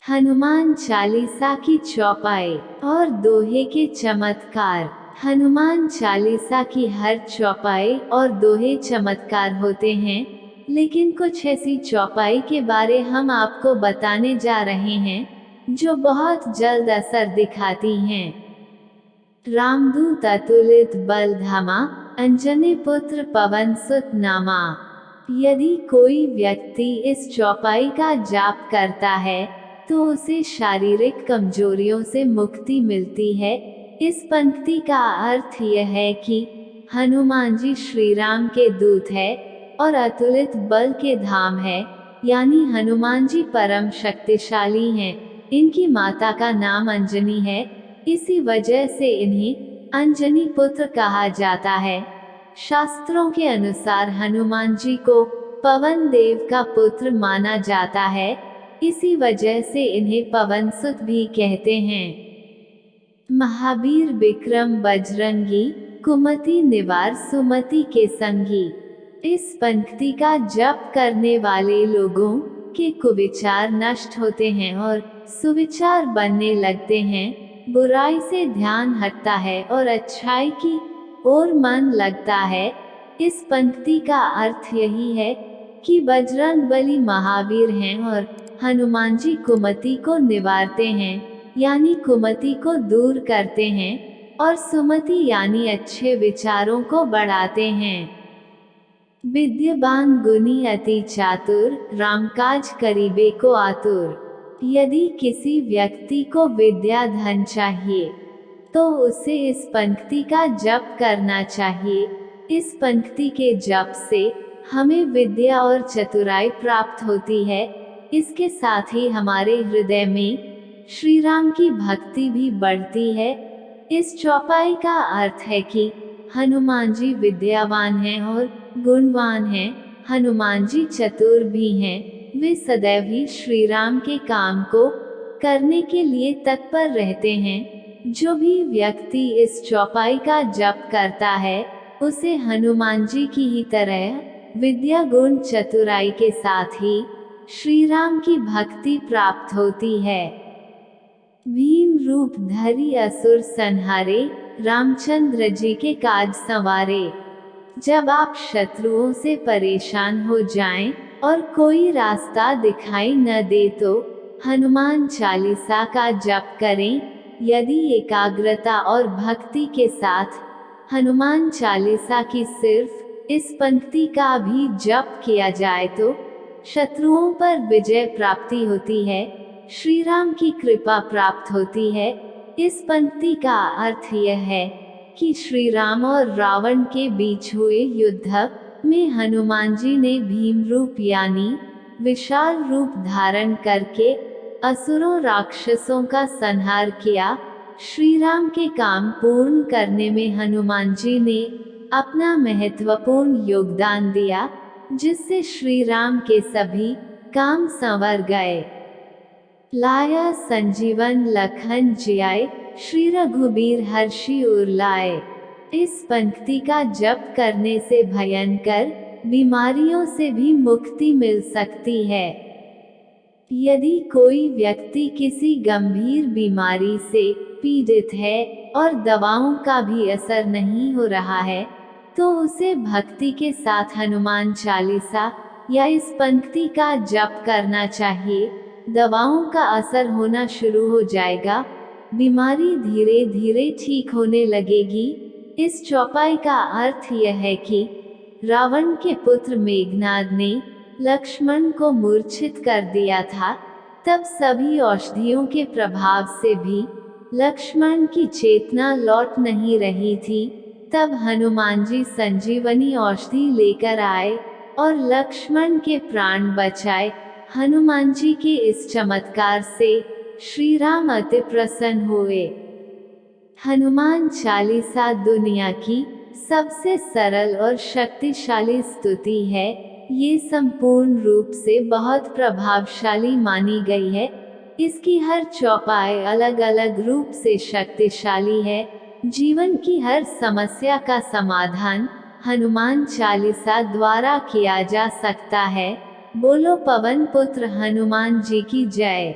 हनुमान चालीसा की चौपाई और दोहे के चमत्कार। हनुमान चालीसा की हर चौपाई और दोहे चमत्कार होते हैं, लेकिन कुछ ऐसी चौपाई के बारे हम आपको बताने जा रहे हैं जो बहुत जल्द असर दिखाती हैं। रामदूत अतुलित बल धामा, अंजनी पुत्र पवन सुत नामा। यदि कोई व्यक्ति इस चौपाई का जाप करता है तो उसे शारीरिक कमजोरियों से मुक्ति मिलती है। इस पंक्ति का अर्थ यह है कि हनुमान जी श्री राम के दूत है और अतुलित बल के धाम है, यानी हनुमान जी परम शक्तिशाली हैं। इनकी माता का नाम अंजनी है, इसी वजह से इन्हें अंजनी पुत्र कहा जाता है। शास्त्रों के अनुसार हनुमान जी को पवन देव का पुत्र माना जाता है, इसी वजह से इन्हें पवन सुत भी कहते हैं। महावीर विक्रम बजरंगी, कुमति निवार सुमति के संगी। इस पंक्ति का जप करने वाले लोगों के कुविचार नष्ट होते हैं और सुविचार बनने लगते हैं। बुराई से ध्यान हटता है और अच्छाई की ओर मन लगता है। इस पंक्ति का अर्थ यही है कि बजरंग बली महावीर हैं और हनुमान जी कुमति को निवारते हैं, यानी कुमति को दूर करते हैं, और सुमति यानी अच्छे विचारों को बढ़ाते हैं। विद्यावान गुणी अति चातुर, रामकाज करीबे को आतुर। यदि किसी व्यक्ति को विद्या धन चाहिए तो उसे इस पंक्ति का जप करना चाहिए। इस पंक्ति के जप से हमें विद्या और चतुराई प्राप्त होती है। इसके साथ ही हमारे हृदय में श्री राम की भक्ति भी बढ़ती है। इस चौपाई का अर्थ है कि हनुमान जी विद्यावान हैं और गुणवान हैं। हनुमान जी चतुर भी हैं, वे सदैव ही श्री राम के काम को करने के लिए तत्पर रहते हैं। जो भी व्यक्ति इस चौपाई का जप करता है उसे हनुमान जी की ही तरह विद्या गुण चतुराई के साथ ही श्री राम की भक्ति प्राप्त होती है। भीम रूप धरि असुर संहारे, रामचंद्र जी के काज संवारे। जब आप शत्रुओं से परेशान हो जाएं और कोई रास्ता दिखाई न दे तो हनुमान चालीसा का जप करें। यदि एकाग्रता और भक्ति के साथ हनुमान चालीसा की सिर्फ इस पंक्ति का भी जप किया जाए तो शत्रुओं पर विजय प्राप्ति होती है, श्री राम की कृपा प्राप्त होती है। इस पंक्ति का अर्थ यह है कि श्री राम और रावण के बीच हुए युद्ध में हनुमान जी ने भीम रूप यानी विशाल रूप धारण करके असुरों राक्षसों का संहार किया। श्री राम के काम पूर्ण करने में हनुमान जी ने अपना महत्वपूर्ण योगदान दिया, जिससे श्री राम के सभी काम संवर गए। लाया संजीवन लखन जियाए, श्री रघुबीर हर्षि उर लाए। इस पंक्ति का जप करने से भयंकर बीमारियों से भी मुक्ति मिल सकती है। यदि कोई व्यक्ति किसी गंभीर बीमारी से पीड़ित है और दवाओं का भी असर नहीं हो रहा है तो उसे भक्ति के साथ हनुमान चालीसा या इस पंक्ति का जप करना चाहिए। दवाओं का असर होना शुरू हो जाएगा, बीमारी धीरे धीरे ठीक होने लगेगी। इस चौपाई का अर्थ यह है कि रावण के पुत्र मेघनाद ने लक्ष्मण को मूर्छित कर दिया था। तब सभी औषधियों के प्रभाव से भी लक्ष्मण की चेतना लौट नहीं रही थी। तब हनुमान जी संजीवनी औषधि लेकर आए और लक्ष्मण के प्राण बचाए। हनुमान जी के इस चमत्कार से श्री राम अति प्रसन्न हुए। हनुमान चालीसा दुनिया की सबसे सरल और शक्तिशाली स्तुति है। ये संपूर्ण रूप से बहुत प्रभावशाली मानी गई है। इसकी हर चौपाई अलग अलग रूप से शक्तिशाली है। जीवन की हर समस्या का समाधान हनुमान चालीसा द्वारा किया जा सकता है। बोलो पवन पुत्र हनुमान जी की जय।